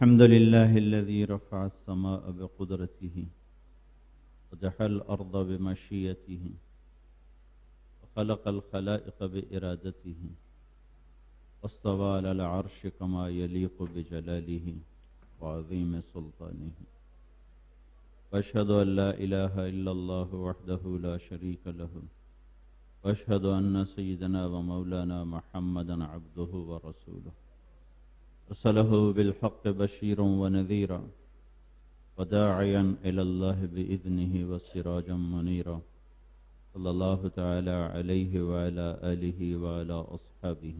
الحمد لله الذي رفع السماء بقدرته ودحى الأرض بمشيئته وخلق الخلائق بإرادته واستوى على العرش كما يليق بجلاله وعظيم سلطانه وأشهد أن لا إله إلا الله وحده لا شريك له وأشهد أن سيدنا ومولانا محمدا عبده ورسوله أرسله بالحق بشيرا ونذيرا وداعيا إلى الله بإذنه وسراجا منيرا صلى الله تعالى عليه وعلى آله وعلى أصحابه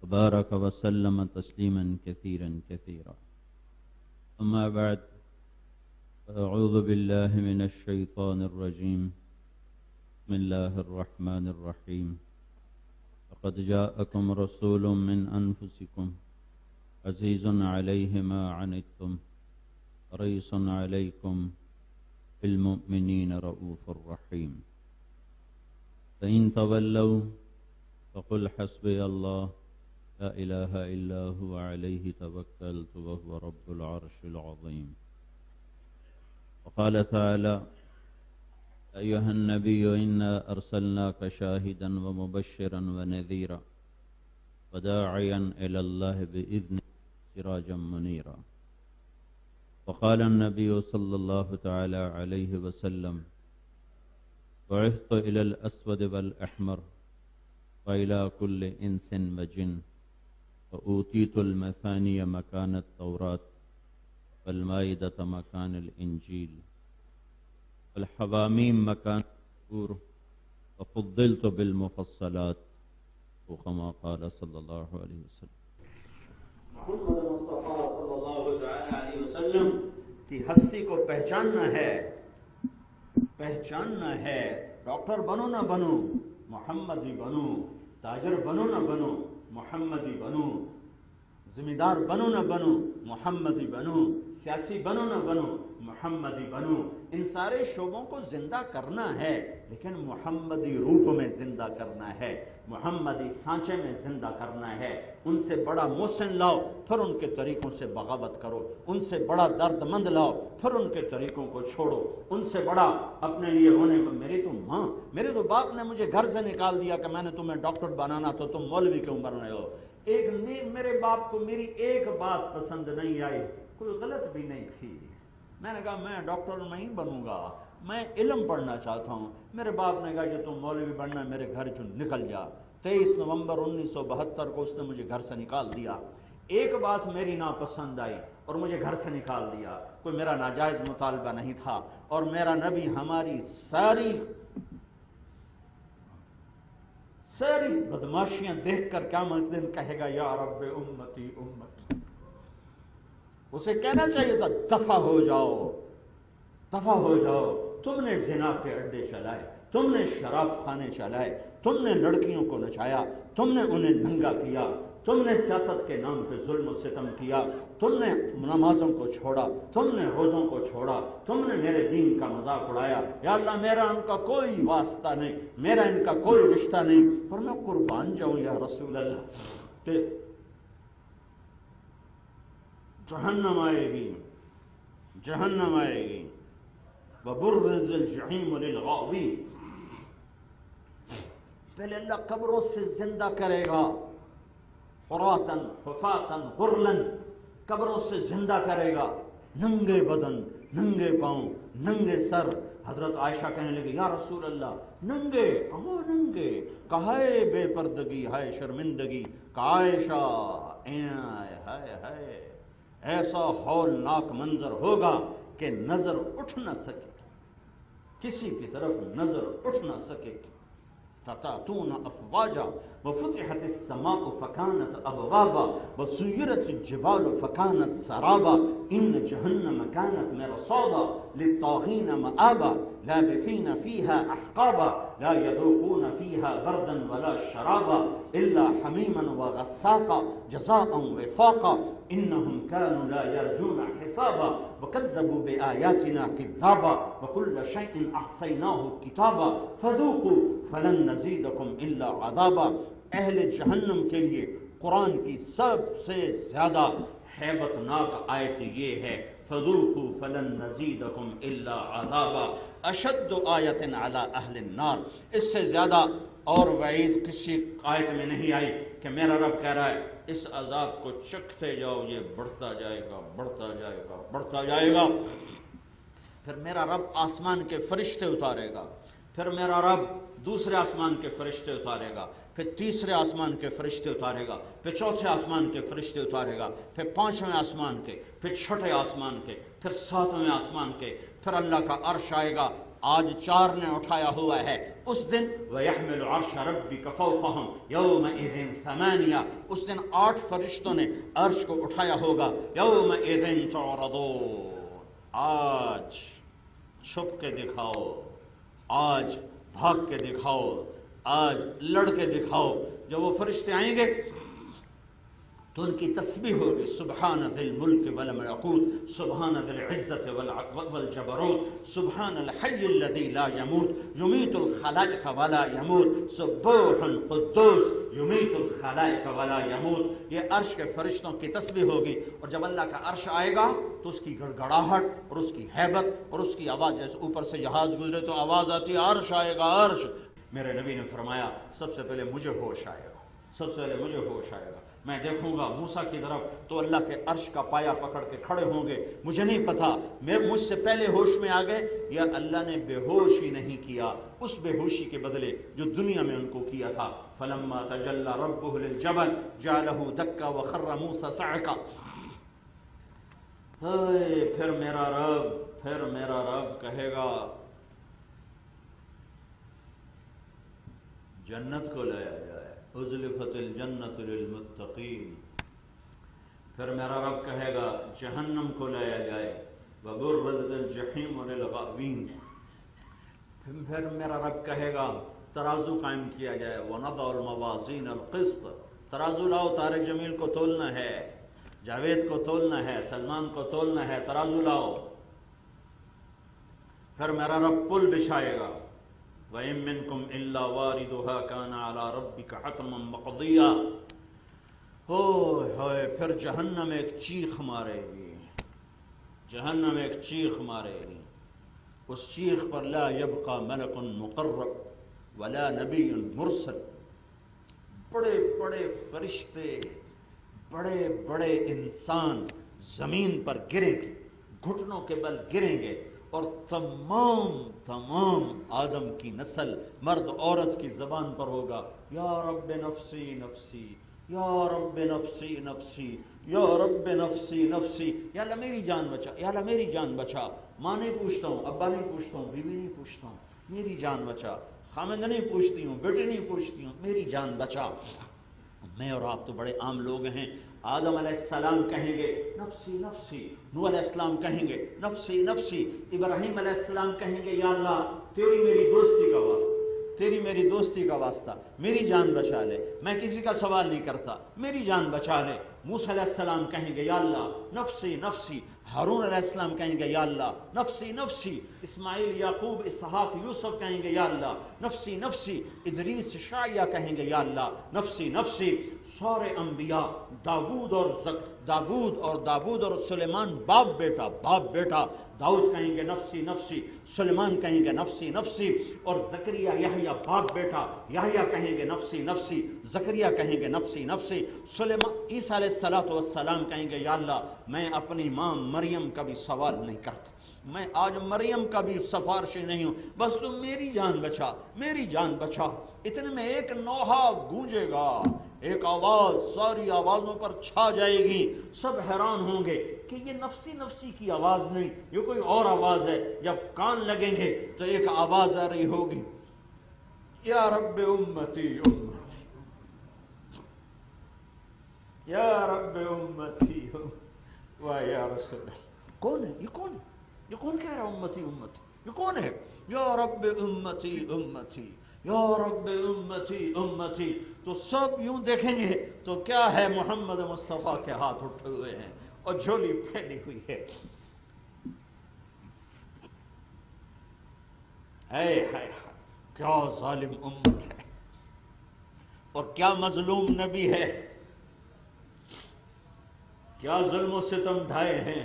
وبارك وسلم تسليما كثيرا كثيرا. أما بعد، أعوذ بالله من الشيطان الرجيم. بسم الله الرحمن الرحيم. لقد جاءكم رسول من أنفسكم عزيز عليه ما عنتم حريص عليكم بالمؤمنين رؤوف رحيم. فإن تولوا فقل حسبي الله لا إله إلا هو عليه توكلت وهو رب العرش العظيم. وقال تعالى: أيها النبي إنا أرسلناك شاهدا ومبشرا ونذيرا وداعيا إلى الله بإذنه سراجا منيرا. وقال النبي صلى الله تعالى عليه وسلم: بعثت إلى الأسود والأحمر وإلى كل إنس وجن وأوتيت المثاني مكان التوراة والمائدة مكان الإنجيل الحواميم مكان الزبور وفضلت بالمفصلات وكما قال صلی اللہ علیہ وسلم. محمد مصطفیٰ صلی اللہ علیہ وسلم کی ہستی کو پہچاننا ہے. ڈاکٹر بنو نہ بنو محمدی بنو، تاجر بنو نہ بنو محمدی بنو، ذمہ دار بنو نہ بنو محمدی بنو، سیاسی بنو نہ بنو محمدی بنو. ان سارے شعبوں کو زندہ کرنا ہے، لیکن محمدی روپ میں زندہ کرنا ہے، محمدی سانچے میں زندہ کرنا ہے. ان سے بڑا محسن لاؤ پھر ان کے طریقوں سے بغاوت کرو، ان سے بڑا درد مند لاؤ پھر ان کے طریقوں کو چھوڑو. ان سے بڑا اپنے لیے ہونے کو میرے تو باپ نے مجھے گھر سے نکال دیا کہ میں نے تمہیں ڈاکٹر بنانا تو تم مولوی کیوں بن رہے ہو. میرے باپ کو میری ایک بات پسند نہیں آئی، کوئی غلط بھی نہیں تھی. میں نے کہا میں ڈاکٹر نہیں بنوں گا، میں علم پڑھنا چاہتا ہوں. میرے باپ نے کہا کہ تم مولوی بننا ہے، میرے گھر سے نکل جا. 23 نومبر 1972 کو اس نے مجھے گھر سے نکال دیا. ایک بات میری ناپسند آئی اور مجھے گھر سے نکال دیا. کوئی میرا ناجائز مطالبہ نہیں تھا، اور میرا نبی ہماری ساری بدماشیاں دیکھ کر قیامت دن کہے گا یا رب امتی امتی. اسے کہنا چاہیے تھا دفع ہو جاؤ. تم نے زنا کے اڈے چلائے، تم نے شراب خانے چلائے، تم نے لڑکیوں کو نچایا، تم نے انہیں ننگا کیا، تم نے سیاست کے نام پہ ظلم و ستم کیا، تم نے نمازوں کو چھوڑا، تم نے روزوں کو چھوڑا، تم نے میرے دین کا مذاق اڑایا. یا اللہ میرا ان کا کوئی واسطہ نہیں، میرا ان کا کوئی رشتہ نہیں، پر میں قربان جاؤں یا رسول اللہ. کہ جہنم آئے گی وبرز الجحیم للغاوین. پہلے اللہ قبروں سے زندہ کرے گا، حراتن حفاتن غرلن، قبروں سے زندہ کرے گا، ننگے بدن، ننگے پاؤں، ننگے سر. حضرت عائشہ کہنے لگی یا رسول اللہ ننگے کہاں ننگے، کہائے بے پردگی ہائے شرمندگی. کہ عائشہ ہائے ایسا ہولناک منظر ہوگا کہ نظر اٹھ نہ سکے، کسی کی طرف نظر اٹھ نہ سکے. تَتَأْتُونَ أَفْوَاجًا وَفُتِحَتِ السَّمَاءُ فَكَانَتْ أَبْوَابًا وَسُيِّرَتِ الجِّبَالُ فَكَانَتْ سَرَابًا إِنَّ جَهَنَّمَ كَانَتْ مِرْصَادًا لِلطَّاغِينَ مَآبًا لَابِثِينَ فِيهَا أَحْقَابًا لَا يَذُوقُونَ فِيهَا بَرْدًا وَلَا شَرَابًا إِلَّا حَمِيمًا وَغَسَّاقًا جَزَاءً وِفَاقًا إِنَّهُمْ كَانُوا لَا يَرْجُونَ حِسَابًا وَكَذَّبُوا بِآيَاتِنَا كِذَّابًا وَكُلَّ شَيْءٍ أَحْصَيْنَاهُ كِتَابًا فَذُوقُوا فَلَن نَّزِيدَكُمْ إِلَّا عَذَابًا. اہل جہنم کے لیے قرآن کی سب سے زیادہ حیبتناک آیت یہ ہے فذوقوا فلن نزیدکم الا عذابا اشد آیت علی اہل النار. اس سے زیادہ اور وعید کسی آیت میں نہیں آئی کہ میرا رب کہہ رہا ہے اس عذاب کو چکھتے جاؤ، یہ بڑھتا جائے گا بڑھتا جائے گا بڑھتا جائے گا. پھر میرا رب آسمان کے فرشتے اتارے گا، پھر میرا رب دوسرے آسمان کے فرشتے اتارے گا، پھر تیسرے آسمان کے فرشتے اتارے گا، پھر چوتھے آسمان کے فرشتے اتارے گا، پھر پانچویں آسمان کے، پھر چھٹے آسمان کے، پھر ساتویں آسمان کے، پھر اللہ کا عرش آئے گا. آج 4 نے اٹھایا ہوا ہے. اس دن وَيَحْمِلُ عَرْشَ رَبِّكَ فَوْقَهُمْ يَوْمَئِذٍ ثَمَانِيَةٌ، اس دن 8 فرشتوں نے عرش کو اٹھایا ہوگا. يَوْمَئِذٍ تُعْرَضُونَ، آج چھپ کے دکھاؤ، آج بھاگ کے دکھاؤ، آج لڑ کے دکھاؤ. جب وہ فرشتے آئیں گے تو ان کی تسبیح ہوگی سبحان ذی الملک والملکوت، سبحان ذی العزت والجبروت، سبحان الحی الذی لا یموت یمیت الخلائق ولا یموت، سبوح قدوس یمیت الخلائق ولا یموت. یہ عرش کے فرشتوں کی تسبیح ہوگی. اور جب اللہ کا عرش آئے گا تو اس کی گڑگڑاہٹ اور اس کی ہیبت اور اس کی آواز، جیسے اوپر سے جہاز گزرے تو آواز آتی ہے عرش آئے گا عرش. میرے نبی نے فرمایا سب سے پہلے مجھے ہوش آئے گا، سب سے پہلے مجھے ہوش آئے گا. میں دیکھوں گا موسیٰ کی طرف تو اللہ کے عرش کا پایا پکڑ کے کھڑے ہوں گے. مجھے نہیں پتا مجھ سے پہلے ہوش میں آ گئے یا اللہ نے بے ہوش ہی نہیں کیا اس بے ہوشی کے بدلے جو دنیا میں ان کو کیا تھا. فلما تجلی ربہ للجبل جعلہ دکا وخر موسیٰ صعقا. پھر میرا رب کہے گا جنت کو لایا جائے، ازلفت الجنت للمتقین. پھر میرا رب کہے گا جہنم کو لایا جائے، وبرزت الجحیم للغاوین. پھر میرا رب کہے گا ترازو قائم کیا جائے، ونضع الموازین القسط. ترازو لاؤ، طارق جمیل کو تولنا ہے، جاوید کو تولنا ہے، سلمان کو تولنا ہے، ترازو لاؤ. پھر میرا رب پل بچھائے گا وَإِن مِّنكُمْ إِلَّا وَارِدُهَا كَانَ عَلَى رَبِّكَ حَتْمًا مَّقْضِيًّا. ہوئے پھر جہنم ایک چیخ مارے گی، جہنم ایک چیخ مارے گی. اس چیخ پر لا يبقى ملک مقرب ولا نبی مرسل. بڑے بڑے فرشتے، بڑے بڑے انسان زمین پر گریں گے، گھٹنوں کے بل گریں گے، اور تمام آدم کی نسل مرد عورت کی زبان پر ہوگا یا رب نفسی نفسی، یا رب نفسی نفسی، یا رب نفسی نفسی. یا اللہ میری جان بچا، یا اللہ میری جان بچا. ماں نہیں پوچھتا ہوں، ابا نہیں پوچھتا ہوں، بیوی نہیں پوچھتا ہوں، میری جان بچا. خامد نہیں پوچھتی ہوں، بیٹی نہیں پوچھتی ہوں، میری جان بچا. میں اور آپ تو بڑے عام لوگ ہیں. آدم علیہ السلام کہیں گے نفسی نفسی، نوح علیہ السلام کہیں گے نفسی نفسی، ابراہیم علیہ السلام کہیں گے یا اللہ تیری میری دوستی کا واسطہ، تیری میری دوستی کا واسطہ میری جان بچا لے، میں کسی کا سوال نہیں کرتا، میری جان بچا لے. موسیٰ علیہ السلام کہیں گے یا اللہ نفسی نفسی. ہارون علیہ السلام کہیں گے یا اللہ نفسی نفسی. اسماعیل، یعقوب، اسحاق، یوسف کہیں گے یا اللہ نفسی نفسی. ادریس، شعیہ کہیں گے یا اللہ نفسی نفسی. سارے انبیاء داود اور سلیمان باپ بیٹا. داؤد کہیں گے نفسی نفسی، سلیمان کہیں گے نفسی نفسی، اور زکریا یحییٰ باپ بیٹا، یحییٰ کہیں گے نفسی نفسی، زکریا کہیں گے نفسی نفسی. عیسیٰ علیہ السلام کہیں گے یا اللہ میں اپنی ماں مریم کا بھی سوال نہیں کرتا، میں آج مریم کا بھی سفارشی نہیں ہوں، بس تم میری جان بچا، میری جان بچا. اتنے میں ایک نوحہ گونجے گا، ایک آواز ساری آوازوں پر چھا جائے گی. سب حیران ہوں گے کہ یہ نفسی نفسی کی آواز نہیں، یہ کوئی اور آواز ہے. جب کان لگیں گے تو ایک آواز آ رہی ہوگی یا رب امتی امتی، یا رب امتی واہ یا رسول اللہ. کون ہے یہ؟ کون ہے یہ؟ کون کہہ رہا امتی امتی؟ یہ کون ہے؟ یا رب امتی امتی، یا رب امتی امتی. تو سب یوں دیکھیں گے تو کیا ہے، محمد مصطفیٰ کے ہاتھ اٹھے ہوئے ہیں اور جھولی پھیلی ہوئی ہے. کیا ظالم امت ہے اور کیا مظلوم نبی ہے. کیا ظلم و ستم ڈھائے ہیں.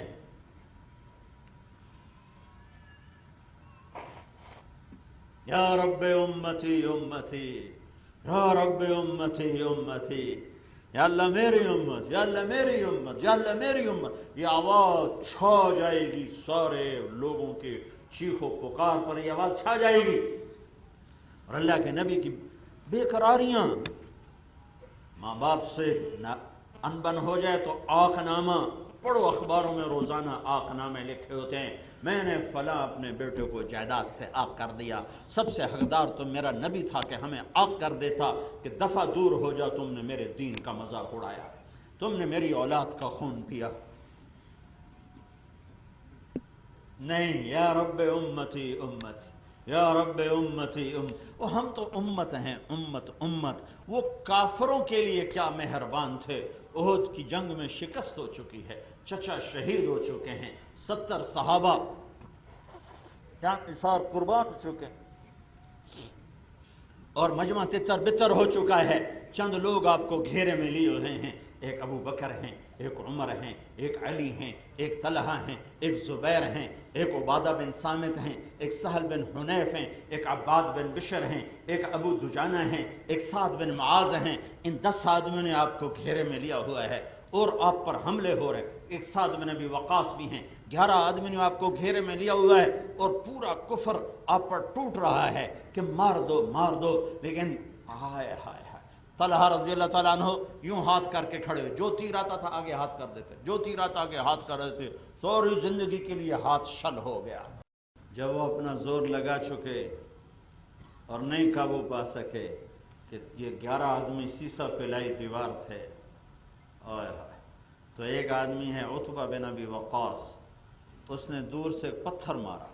یا رب امتی امتی، یا رب امتی امتی، یا اللہ میری امت، یا اللہ میری امت، یا اللہ میری امت. یہ آواز چھا جائے گی سارے لوگوں کے چیخ و پکار پر، یہ آواز چھا جائے گی. اور اللہ کے نبی کی بے قراریاں، ماں باپ سے انبن ہو جائے تو آنکھ نامہ پڑھو، اخباروں میں روزانہ آنکھ نامے لکھے ہوتے ہیں، میں نے فلاں اپنے بیٹے کو جائیداد سے آگ کر دیا، سب سے حقدار تو میرا نبی تھا کہ ہمیں آگ کر دیتا کہ دفعہ دور ہو جا، تم نے میرے دین کا مذاق اڑایا، تم نے میری اولاد کا خون پیا. نہیں، یا رب امتی امتی، یا رب امتی وہ ہم تو امت ہیں، امت امت. وہ کافروں کے لیے کیا مہربان تھے. احد کی جنگ میں شکست ہو چکی ہے، چچا شہید ہو چکے ہیں، 70 صحابہ کیا نثار قربان ہو چکے ہیں، اور مجمع تتر بتر ہو چکا ہے. چند لوگ آپ کو گھیرے میں لیے ہوئے ہیں، ایک ابو بکر ہیں، ایک عمر ہیں، ایک علی ہیں، ایک طلحہ ہیں، ایک زبیر ہیں، ایک عبادہ بن صامت ہیں، ایک سہل بن حنیف ہیں، ایک عباد بن بشر ہیں، ایک ابو دجانہ ہیں، ایک سعد بن معاذ ہیں. ان 10 آدمیوں نے آپ کو گھیرے میں لیا ہوا ہے اور آپ پر حملے ہو رہے ہیں. ایک سعد بن ابی وقاص بھی ہیں. 11 آدمی نے آپ کو گھیرے میں لیا ہوا ہے اور پورا کفر آپ پر ٹوٹ رہا ہے کہ مار دو مار دو. لیکن ہائے ہائے ہائے، طلحہ رضی اللہ تعالیٰ عنہ یوں ہاتھ کر کے کھڑے ہوئے، جو تیر آتا تھا آگے ہاتھ کر دیتے، جو تیر آتا آگے ہاتھ کر دیتے. سوری زندگی کے لیے ہاتھ شل ہو گیا. جب وہ اپنا زور لگا چکے اور نہیں قابو پا سکے کہ یہ 11 آدمی سیسا پلائی دیوار تھے، تو ایک آدمی ہے عتبہ بن ابی وقاص، اس نے دور سے پتھر مارا،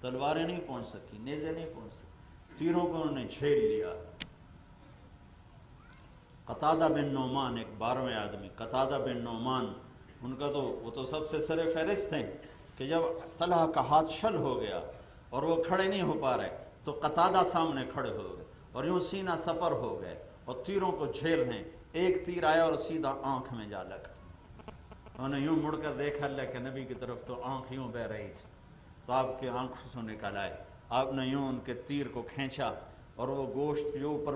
تلواریں نہیں پہنچ سکی، نیزے نہیں پہنچ سکی، تیروں کو انہوں نے جھیل لیا. قتادہ بن نعمان ایک 12ویں آدمی، قتادہ بن نعمان، ان کا تو وہ تو سب سے سر فہرست ہیں کہ جب طلحہ کا ہاتھ شل ہو گیا اور وہ کھڑے نہیں ہو پا رہے تو قتادہ سامنے کھڑے ہو گئے اور یوں سینہ سپر ہو گئے اور تیروں کو جھیل ہیں. ایک تیر آیا اور سیدھا آنکھ میں جا لگا. انہوں نے یوں مڑ کر دیکھا اللہ کے نبی کی طرف تو آنکھ یوں بہ رہی تھی، تو آپ کے آنکھوں سے نکل آئے. آپ نے یوں ان کے تیر کو کھینچا اور وہ گوشت جو اوپر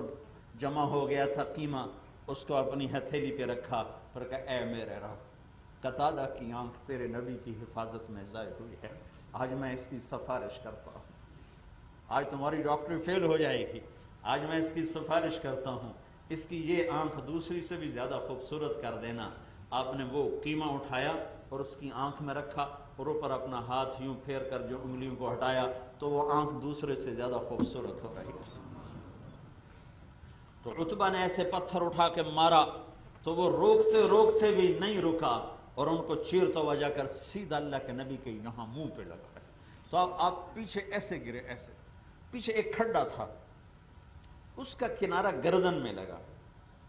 جمع ہو گیا تھا قیمہ، اس کو اپنی ہتھیلی پہ رکھا، پھر کہا اے میرے رب، قتادہ کی آنکھ تیرے نبی کی حفاظت میں ضائع ہوئی ہے، آج میں اس کی سفارش کرتا ہوں. آج تمہاری ڈاکٹری فیل ہو جائے گی، آج میں اس کی سفارش کرتا ہوں، اس کی یہ آنکھ دوسری سے بھی زیادہ خوبصورت کر دینا. آپ نے وہ قیمہ اٹھایا اور اس کی آنکھ میں رکھا اور اوپر اپنا ہاتھ یوں پھیر کر جو انگلیوں کو ہٹایا تو وہ آنکھ دوسرے سے زیادہ خوبصورت ہو رہی تھی. تو عتبہ نے ایسے پتھر اٹھا کے مارا تو وہ روکتے روکتے بھی نہیں رکا اور ان کو چیرتا ہوا جا کر سیدھا اللہ کے نبی کے یہاں منہ پہ لگا. تو آپ پیچھے ایسے گرے، ایسے پیچھے ایک کھڈا تھا، اس کا کنارہ گردن میں لگا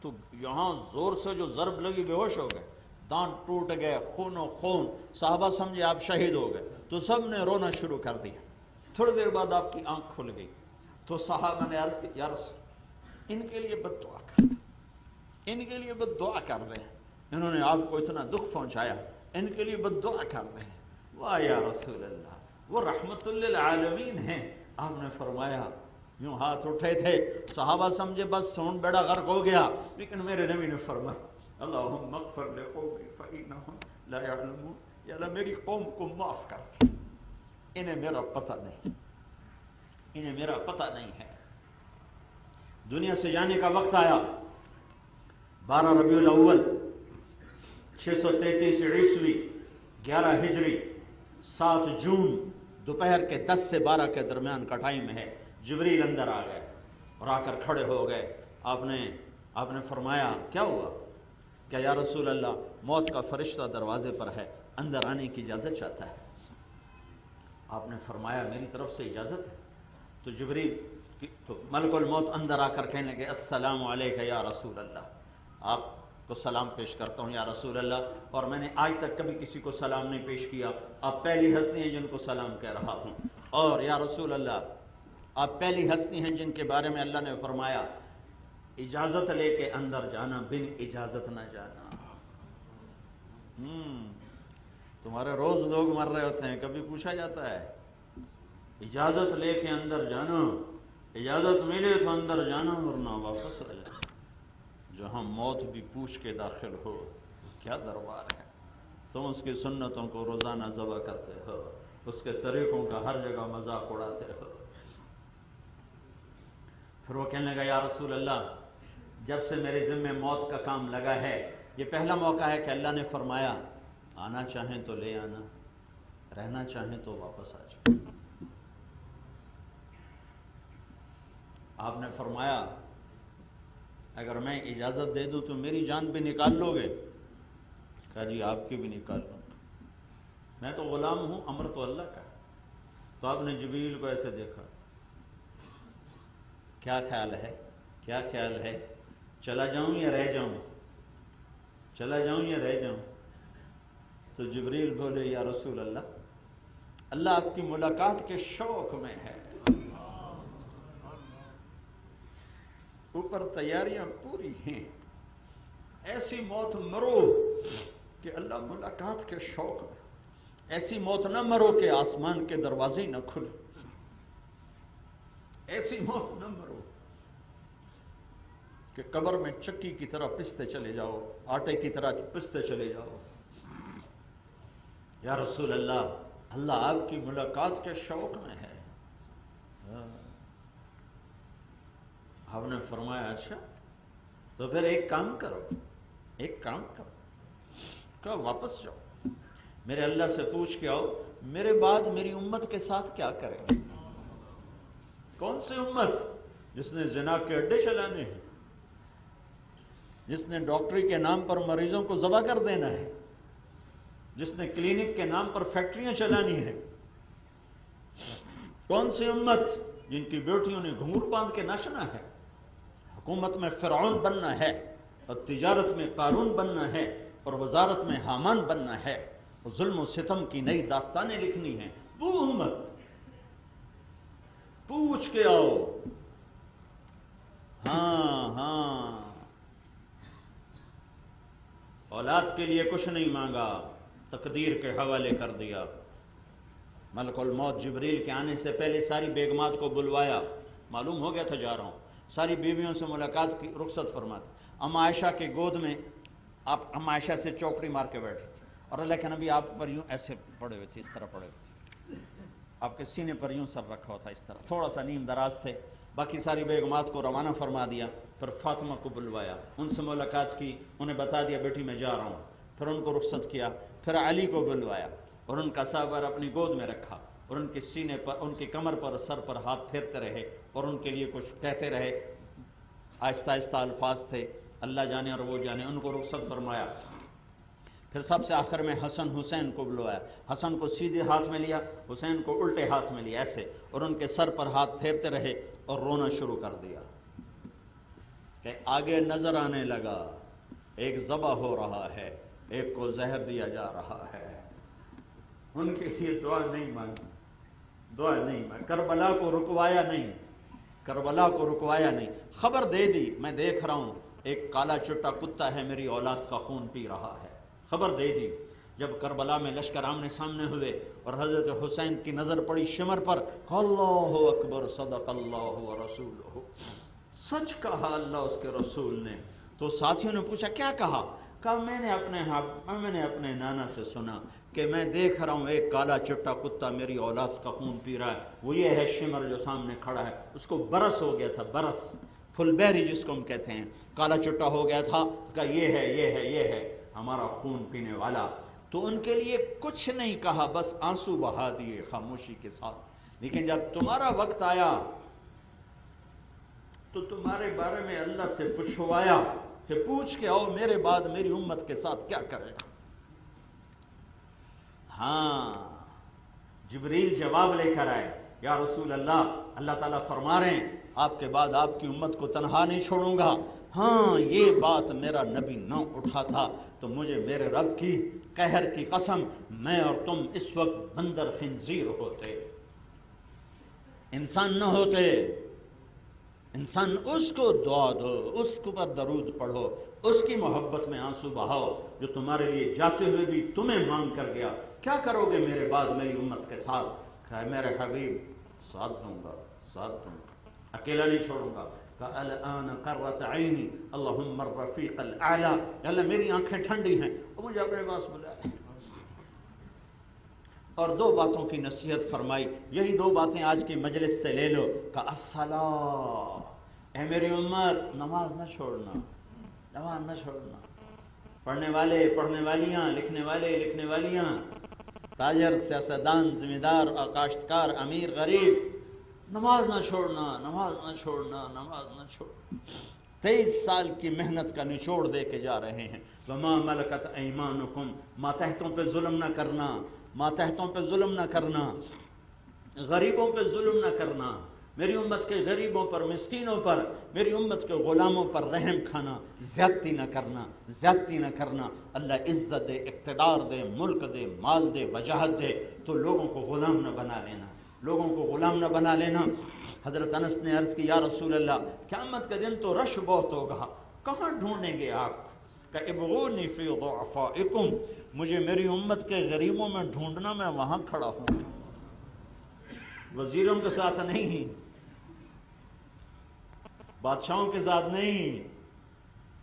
تو یہاں زور سے جو ضرب لگی بے ہوش ہو گئے، دانت ٹوٹ گئے، خون و خون. صحابہ سمجھے آپ شہید ہو گئے تو سب نے رونا شروع کر دیا. تھوڑی دیر بعد آپ کی آنکھ کھل گئی تو صحابہ نے عرض کی یا رسول ان کے لیے بد دعا کر دیں، ان کے لیے بد دعا کر دیں، انہوں نے آپ کو اتنا دکھ پہنچایا، ان کے لیے بد دعا کر دیں. واہ یا رسول اللہ، وہ رحمت للعالمین ہیں. آپ نے فرمایا، یوں ہاتھ اٹھے تھے، صحابہ سمجھے بس سون بیڑا غرق ہو گیا، لیکن میرے نبی نے فرمایا اللہم اغفر لقومی فإنہم لا یعلمون، یا اللہ میری قوم کو معاف کر دے، انہیں میرا پتہ نہیں، انہیں میرا پتہ نہیں ہے. دنیا سے جانے کا وقت آیا. 12 ربیع الاول 633 عیسوی 11 ہجری 7 جون دوپہر کے 10 سے 12 کے درمیان کا ٹائم ہے. جبریل اندر آ گئے اور آ کر کھڑے ہو گئے. آپ نے فرمایا کیا ہوا؟ کہ یا رسول اللہ موت کا فرشتہ دروازے پر ہے، اندر آنے کی اجازت چاہتا ہے. آپ نے فرمایا میری طرف سے اجازت ہے. تو جبریل تو ملک الموت اندر آ کر کہنے لگے السلام علیکہ یا رسول اللہ، آپ کو سلام پیش کرتا ہوں یا رسول اللہ، اور میں نے آج تک کبھی کسی کو سلام نہیں پیش کیا، آپ پہلی ہستی ہیں جن کو سلام کہہ رہا ہوں. اور یا رسول اللہ آپ پہلی ہستی ہیں جن کے بارے میں اللہ نے فرمایا اجازت لے کے اندر جانا، بن اجازت نہ جانا. تمہارے روز لوگ مر رہے ہوتے ہیں، کبھی پوچھا جاتا ہے اجازت لے کے اندر جانا، اجازت ملے تو اندر جانا ورنہ واپس آ جانا۔ جہاں موت بھی پوچھ کے داخل ہو، کیا دربار ہے! تم اس کی سنتوں کو روزانہ ذبح کرتے ہو، اس کے طریقوں کا ہر جگہ مذاق اڑاتے ہو۔ پھر وہ کہنے لگا یا رسول اللہ، جب سے میرے ذمہ موت کا کام لگا ہے، یہ پہلا موقع ہے کہ اللہ نے فرمایا آنا چاہیں تو لے آنا، رہنا چاہیں تو واپس آ جاؤ۔ آپ نے فرمایا اگر میں اجازت دے دوں تو میری جان بھی نکال لو گے؟ کہا جی آپ کی بھی نکال لوں گا، میں تو غلام ہوں، امر تو اللہ کا ہے۔ تو آپ نے جبریل کو ایسے دیکھا، کیا خیال ہے، کیا خیال ہے، چلا جاؤں یا رہ جاؤں، چلا جاؤں یا رہ جاؤں؟ تو جبریل بولے یا رسول اللہ، اللہ آپ کی ملاقات کے شوق میں ہے، اوپر تیاریاں پوری ہیں، ایسی موت مرو کہ اللہ ملاقات کے شوق میں، ایسی موت نہ مرو کہ آسمان کے دروازے نہ کھلے، ایسی موت نہ مرو کہ قبر میں چکی کی طرح پستے چلے جاؤ، آٹے کی طرح پستے چلے جاؤ۔ یا رسول اللہ، اللہ آپ کی ملاقات کے شوق میں ہے۔ آپ نے فرمایا اچھا تو پھر ایک کام کرو، ایک کام کرو، کہ واپس جاؤ، میرے اللہ سے پوچھ کے آؤ میرے بعد میری امت کے ساتھ کیا کریں گے؟ کون سی امت؟ جس نے زنا کے اڈے چلانے ہیں، جس نے ڈاکٹری کے نام پر مریضوں کو ذبح کر دینا ہے، جس نے کلینک کے نام پر فیکٹریاں چلانی ہیں۔ کون سی امت جن کی بیٹیوں نے گھنگور باندھ کے ناچنا ہے، حکومت میں فرعون بننا ہے اور تجارت میں قارون بننا ہے اور وزارت میں حامان بننا ہے اور ظلم و ستم کی نئی داستانیں لکھنی ہیں؟ وہ امت پوچھ کے آؤ۔ ہاں اولاد کے لیے کچھ نہیں مانگا، تقدیر کے حوالے کر دیا۔ ملک الموت جبریل کے آنے سے پہلے ساری بیگمات کو بلوایا، معلوم ہو گیا تھا جا رہا ہوں، ساری بیویوں سے ملاقات کی، رخصت فرما دی۔ اما عائشہ کے گود میں آپ اما عائشہ سے چوکڑی مار کے بیٹھے تھے اور اللہ کے نبی آپ پر یوں ایسے پڑے ہوئے تھے، اس طرح پڑے ہوئے تھے، آپ کے سینے پر یوں سر رکھا ہوا تھا، اس طرح تھوڑا سا نیم دراز تھے۔ باقی ساری بیگمات کو روانہ فرما دیا، پھر فاطمہ کو بلوایا، ان سے ملاقات کی، انہیں بتا دیا بیٹی میں جا رہا ہوں، پھر ان کو رخصت کیا، پھر علی کو بلوایا اور ان کا سابر اپنی گود میں رکھا اور ان کے سینے پر، ان کی کمر پر، سر پر ہاتھ پھیرتے رہے اور ان کے لیے کچھ کہتے رہے، آہستہ آہستہ الفاظ تھے، اللہ جانے اور وہ جانے، ان کو رخصت فرمایا۔ پھر سب سے آخر میں حسن حسین کو بلوایا، حسن کو سیدھے ہاتھ میں لیا، حسین کو الٹے ہاتھ میں لیا ایسے، اور ان کے سر پر ہاتھ پھیرتے رہے اور رونا شروع کر دیا کہ آگے نظر آنے لگا ایک ذبح ہو رہا ہے، ایک کو زہر دیا جا رہا ہے۔ ان کے لیے دعا نہیں مانگی، دعا نہیں مانگی، کربلا کو رکوایا نہیں، کربلا کو رکوایا نہیں، خبر دے دی میں دیکھ رہا ہوں ایک کالا چٹا کتا ہے میری اولاد کا خون پی رہا ہے، خبر دے دی۔ جب کربلا میں لشکر آمنے سامنے ہوئے اور حضرت حسین کی نظر پڑی شمر پر، اللہ اکبر، صدق اللہ و رسولہ، سچ کہا اللہ اس کے رسول نے۔ تو ساتھیوں نے پوچھا کیا کہا؟ کہا میں نے اپنے نانا سے سنا کہ میں دیکھ رہا ہوں ایک کالا چٹا کتا میری اولاد کا خون پی رہا ہے، وہ یہ ہے شمر جو سامنے کھڑا ہے، اس کو برس ہو گیا تھا، برس، فل بیری جس کو ہم کہتے ہیں، کالا چٹا ہو گیا تھا، کہا یہ ہے ہمارا خون پینے والا۔ تو ان کے لیے کچھ نہیں کہا، بس آنسو بہا دیے خاموشی کے ساتھ۔ لیکن جب تمہارا وقت آیا تو تمہارے بارے میں اللہ سے پوچھوایا کہ پوچھ کے آؤ میرے بعد میری امت کے ساتھ کیا کرے گا۔ ہاں جبریل جواب لے کر آئے، یا رسول اللہ، اللہ تعالیٰ فرما رہے ہیں آپ کے بعد آپ کی امت کو تنہا نہیں چھوڑوں گا، ہاں یہ بات میرا نبی نہ اٹھا تھا تو مجھے میرے رب کی قہر کی قسم میں اور تم اس وقت بندر خنزیر ہوتے، انسان نہ ہوتے، انسان اس کو دعا دو، اس کے اوپر درود پڑھو، اس کی محبت میں آنسو بہاؤ جو تمہارے لیے جاتے ہوئے بھی تمہیں مانگ کر گیا، کیا کرو گے میرے بعد میری امت کے ساتھ؟ کہا میرے حبیب ساتھ دوں گا، ساتھ دوں گا، اکیلا نہیں چھوڑوں گا۔ کہا الان قرۃ عینی اللہم الرفیق الاعلی، اللہ میری آنکھیں ٹھنڈی ہیں، اور مجھے اپنے پاس بلا لے۔ اور دو باتوں کی نصیحت فرمائی، یہی دو باتیں آج کی مجلس سے لے لو کہ الصلاۃ، اے میری امت نماز نہ چھوڑنا، نماز نہ چھوڑنا۔ پڑھنے والے، پڑھنے والیاں، لکھنے والے، لکھنے والیاں، تاجر، سیاستدان، ذمہ دار، کاشتکار، امیر، غریب، نماز نہ چھوڑنا، نماز نہ چھوڑنا، نماز نہ چھوڑنا۔ 23 سال کی محنت کا نچوڑ دے کے جا رہے ہیں۔ وما ملکت ایمانکم، ماتحتوں پہ ظلم نہ کرنا، ماتحتوں پہ ظلم نہ کرنا، غریبوں پہ ظلم نہ کرنا، میری امت کے غریبوں پر، مسکینوں پر، میری امت کے غلاموں پر رحم کھانا، زیادتی نہ کرنا، زیادتی نہ کرنا۔ اللہ عزت دے، اقتدار دے، ملک دے، مال دے، وجاہت دے، تو لوگوں کو غلام نہ بنا لینا، لوگوں کو غلام نہ بنا لینا۔ حضرت انس نے عرض کی یا رسول اللہ قیامت کا دن تو رش بہت ہوگا، کہاں ڈھونڈیں گے آپ؟ کہ ابغونی فی ضعفائکم، مجھے میری امت کے غریبوں میں ڈھونڈنا، میں وہاں کھڑا ہوں، وزیروں کے ساتھ نہیں، بادشاہوں کے ساتھ نہیں،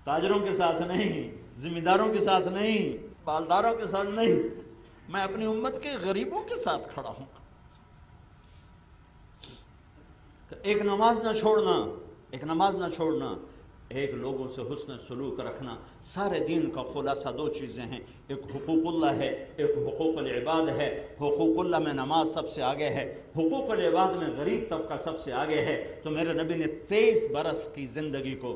تاجروں کے ساتھ نہیں، ذمہ داروں کے ساتھ نہیں، مالداروں کے ساتھ نہیں، میں اپنی امت کے غریبوں کے ساتھ کھڑا ہوں۔ ایک نماز نہ چھوڑنا، ایک نماز نہ چھوڑنا، ایک لوگوں سے حسن سلوک رکھنا۔ سارے دین کا خلاصہ دو چیزیں ہیں، ایک حقوق اللہ ہے، ایک حقوق العباد ہے۔ حقوق اللہ میں نماز سب سے آگے ہے، حقوق العباد میں غریب طبقہ سب سے آگے ہے۔ تو میرے نبی نے 23 برس کی زندگی کو،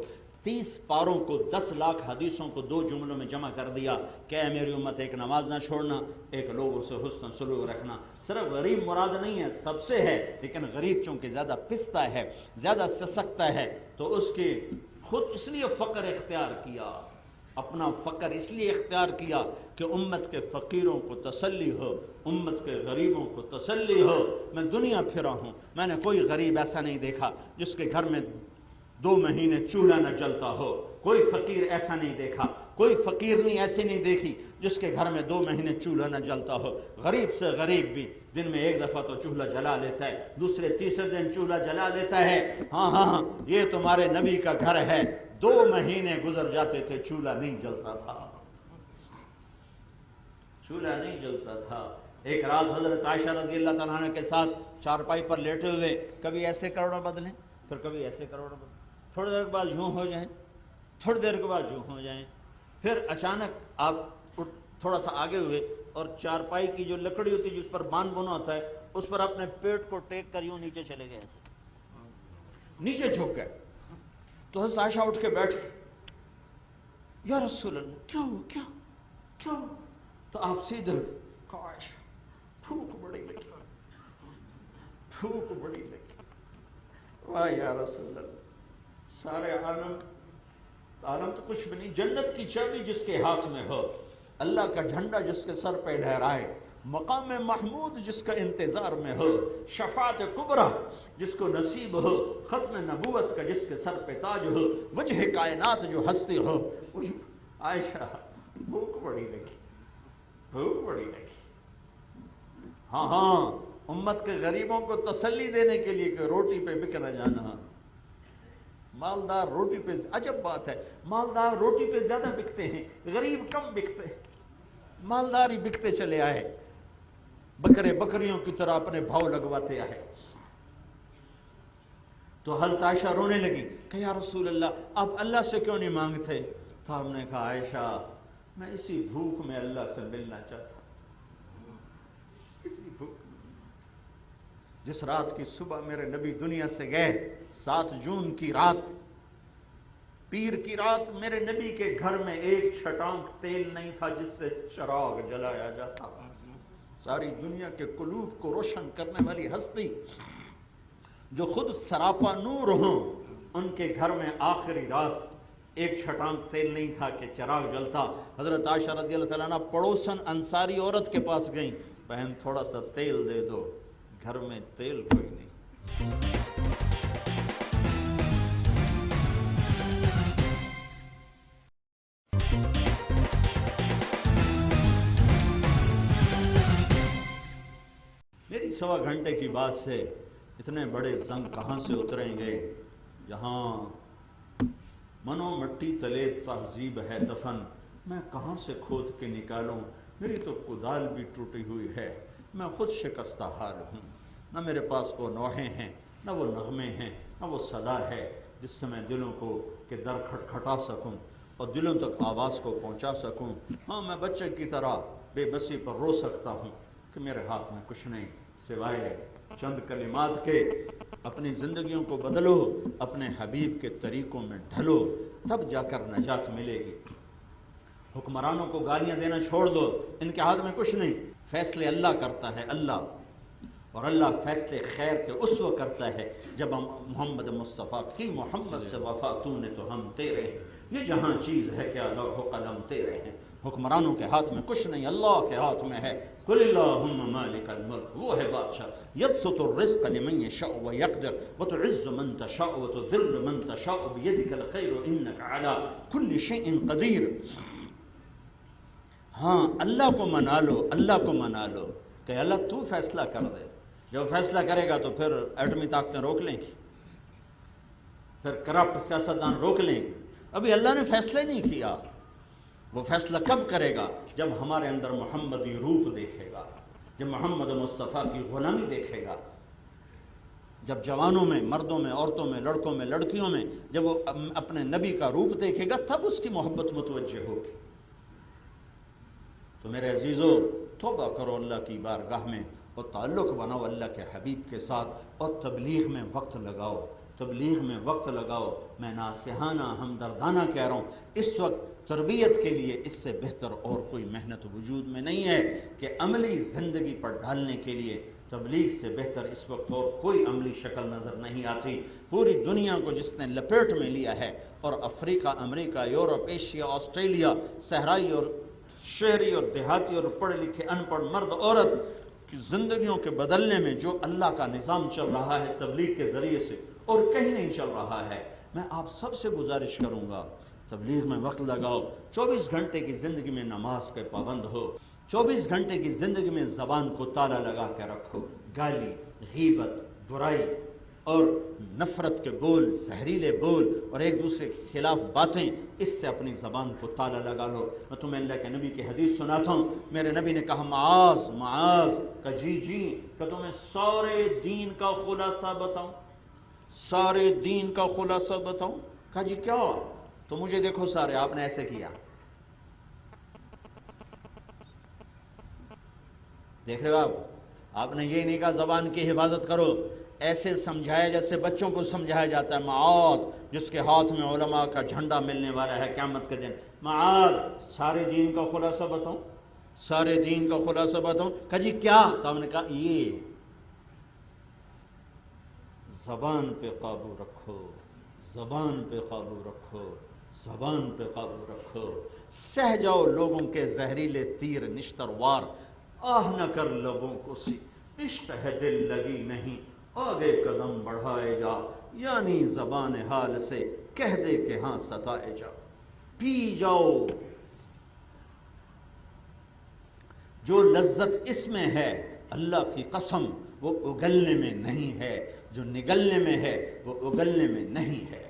30 پاروں کو، 10 لاکھ حدیثوں کو 2 جملوں میں جمع کر دیا کہ اے میری امت ایک نماز نہ چھوڑنا، ایک لوگوں سے حسن سلوک رکھنا۔ صرف غریب مراد نہیں ہے، سب سے ہے، لیکن غریب چونکہ زیادہ پستا ہے، زیادہ سسکتا ہے، تو اس کی خود اس لیے فقر اختیار کیا، اپنا فقر اس لیے اختیار کیا کہ امت کے فقیروں کو تسلی ہو، امت کے غریبوں کو تسلی ہو۔ میں دنیا پھرا ہوں، میں نے کوئی غریب ایسا نہیں دیکھا جس کے گھر میں 2 مہینے چولہا نہ جلتا ہو، کوئی فقیر ایسا نہیں دیکھا، کوئی فقیرنی ایسی نہیں دیکھی جس کے گھر میں 2 مہینے چولہا نہ جلتا ہو۔ غریب سے غریب بھی دن میں 1 دفعہ تو چولہا جلا لیتا ہے، دوسرے تیسرے دن چولہا جلا لیتا ہے۔ ہاں ہاں ہاں، یہ تمہارے نبی کا گھر ہے، 2 مہینے گزر جاتے تھے چولہا نہیں جلتا تھا، چولہا نہیں جلتا تھا۔ ایک رات حضرت عائشہ رضی اللہ تعالیٰ عنہ کے ساتھ چارپائی پر لیٹے ہوئے، کبھی ایسے کروڑ بدلیں، پھر کبھی ایسے کروڑ بدلیں، تھوڑی دیر کے بعد یوں ہو جائیں، تھوڑی دیر کے بعد یوں ہو جائیں، پھر اچانک آپ تھوڑا سا آگے ہوئے اور چارپائی کی جو لکڑی ہوتی ہے جس پر باندھ بنا ہوتا ہے، اس پر اپنے پیٹ کو ٹیک کر یوں نیچے چلے گئے، ایسے نیچے جھک گئے۔ تو حضرت عائشہ اٹھ کے بیٹھ گئی، یا رسول اللہ کیا ہو، کیا کیا ہو؟ تو آپ سیدھے کہا عائشہ بھوک بڑی لگی، بھوک بڑی لگی۔ واہ یا رسول اللہ، سارے عالم تو کچھ بھی نہیں، جنت کی چابی جس کے ہاتھ میں ہو، اللہ کا جھنڈا جس کے سر پہ لہرائے، مقام محمود جس کا انتظار میں ہو، شفاعت کبریٰ جس کو نصیب ہو، ختم نبوت کا جس کے سر پہ تاج ہو، وجہ کائنات جو ہستی ہو۔ عائشہ بھوک بڑی لگی، بھوک بڑی لگی۔ ہاں ہاں، امت کے غریبوں کو تسلی دینے کے لیے کہ روٹی پہ بک نہ جانا۔ مالدار روٹی پہ، عجب بات ہے، مالدار روٹی پہ زیادہ بکتے ہیں، غریب کم بکتے ہیں۔ مالدار ہی بکتے چلے آئے، بکرے بکریوں کی طرح اپنے بھاؤ لگواتے آئے۔ تو حضرت عائشہ رونے لگی کہ یا رسول اللہ آپ اللہ سے کیوں نہیں مانگتے؟ تو ہم نے کہا عائشہ میں اسی بھوک میں اللہ سے ملنا چاہتا ہوں، اسی بھوک میں۔ جس رات کی صبح میرے نبی دنیا سے گئے، 7 جون کی رات، پیر کی رات، میرے نبی کے گھر میں ایک چھٹانک تیل نہیں تھا جس سے چراغ جلایا جاتا۔ ساری دنیا کے قلوب کو روشن کرنے والی ہستی جو خود سراپا نور ہوں، ان کے گھر میں آخری رات ایک چھٹانک تیل نہیں تھا کہ چراغ جلتا۔ حضرت عائشہ رضی اللہ تعالیٰ عنہ پڑوسن انصاری عورت کے پاس گئیں، بہن تھوڑا سا تیل دے دو، گھر میں تیل کوئی نہیں۔ 1.25 گھنٹے کی بات سے اتنے بڑے زنگ کہاں سے اتریں گے؟ یہاں منو مٹی تلے تہذیب ہے دفن، میں کہاں سے کھود کے نکالوں؟ میری تو کدال بھی ٹوٹی ہوئی ہے، میں خود شکستہ حال ہوں، نہ میرے پاس وہ نوحے ہیں، نہ وہ نغمے ہیں، نہ وہ صدا ہے جس سے میں دلوں کو کہ در کھٹکھٹا سکوں اور دلوں تک آواز کو پہنچا سکوں۔ ہاں میں بچے کی طرح بے بسی پر رو سکتا ہوں کہ میرے ہاتھ میں کچھ نہیں سوائے چند کلمات کے، اپنی زندگیوں کو بدلو، اپنے حبیب کے طریقوں میں ڈھلو، تب جا کر نجات ملے گی۔ حکمرانوں کو گالیاں دینا چھوڑ دو، ان کے ہاتھ میں کچھ نہیں، فیصلے اللہ کرتا ہے، اللہ، اور اللہ فیصلے خیر کے اس وقت کرتا ہے جب ہم محمد مصطفیٰ کی محمد سے وفا تو نے تو ہم تیرے ہیں، یہ جہاں چیز ہے کیا لوح و قلم تیرے ہیں۔ حکمرانوں کے ہاتھ میں کچھ نہیں، اللہ کے ہاتھ میں ہے۔ قل اللہم مالک الملک، وہ ہے بادشاہ، یبسط الرزق لمن یشاء ویقدر وتعز من تشاء وتذل من تشاء بیدک الخیر انک علی کل شیء قدیر۔ ہاں اللہ کو منا لو، اللہ کو منا لو کہ اللہ تو فیصلہ کر دے، جب فیصلہ کرے گا تو پھر ایٹمی طاقتیں روک لیں گی، پھر کرپٹ سیاستدان روک لیں گے۔ ابھی اللہ نے فیصلہ نہیں کیا، وہ فیصلہ کب کرے گا؟ جب ہمارے اندر محمدی روپ دیکھے گا، جب محمد مصطفیٰ کی غلامی دیکھے گا، جب جوانوں میں، مردوں میں، عورتوں میں، لڑکوں میں، لڑکیوں میں جب وہ اپنے نبی کا روپ دیکھے گا تب اس کی محبت متوجہ ہوگی۔ تو میرے عزیزو، توبہ کرو اللہ کی بارگاہ میں اور تعلق بناؤ اللہ کے حبیب کے ساتھ، اور تبلیغ میں وقت لگاؤ، تبلیغ میں وقت لگاؤ۔ میں ناصحانہ ہمدردانہ کہہ رہا ہوں، اس وقت تربیت کے لیے اس سے بہتر اور کوئی محنت وجود میں نہیں ہے کہ عملی زندگی پر ڈالنے کے لیے تبلیغ سے بہتر اس وقت اور کوئی عملی شکل نظر نہیں آتی۔ پوری دنیا کو جس نے لپیٹ میں لیا ہے، اور افریقہ، امریکہ، یورپ، ایشیا، آسٹریلیا، صحرائی اور شہری اور دیہاتی اور پڑھے لکھے ان پڑھ مرد عورت کی زندگیوں کے بدلنے میں جو اللہ کا نظام چل رہا ہے تبلیغ کے ذریعے سے، اور کہیں نہیں چل رہا ہے۔ میں آپ سب سے گزارش کروں گا، تبلیغ میں وقت لگاؤ، 24 گھنٹے کی زندگی میں نماز کے پابند ہو، 24 گھنٹے کی زندگی میں زبان کو تالا لگا کے رکھو، گالی، غیبت، برائی اور نفرت کے بول، زہریلے بول اور ایک دوسرے کے خلاف باتیں، اس سے اپنی زبان کو تالا لگا لو۔ میں تمہیں اللہ کے نبی کی حدیث سناتا ہوں، میرے نبی نے کہا معاذ معاذ، کہ جی کہ تمہیں سارے دین کا خلاصہ بتاؤں، سارے دین کا خلاصہ بتاؤں؟ کہا جی کیا؟ تو مجھے دیکھو سارے، آپ نے ایسے کیا، دیکھ رہے ہو آپ نے یہ نہیں کہا زبان کی حفاظت کرو، ایسے سمجھایا جیسے بچوں کو سمجھایا جاتا ہے، معاذ جس کے ہاتھ میں علماء کا جھنڈا ملنے والا ہے قیامت کے دن، معاذ سارے دین کا خلاصہ بتاؤں، سارے دین کا خلاصہ بتاؤں؟ کہا جی کیا؟ تو ہم نے کہا یہ زبان پہ قابو رکھو، زبان پہ قابو رکھو، زبان پہ قابو رکھو، سہ جاؤ لوگوں کے زہریلے تیر نشتر وار، آہ نہ کر لبوں کو سی، عشق ہے دل لگی نہیں، آگے قدم بڑھائے جا، یعنی زبان حال سے کہہ دے کہ ہاں ستائے جا، پی جاؤ۔ جو لذت اس میں ہے اللہ کی قسم وہ اگلنے میں نہیں ہے، جو نگلنے میں ہے وہ اگلنے میں نہیں ہے،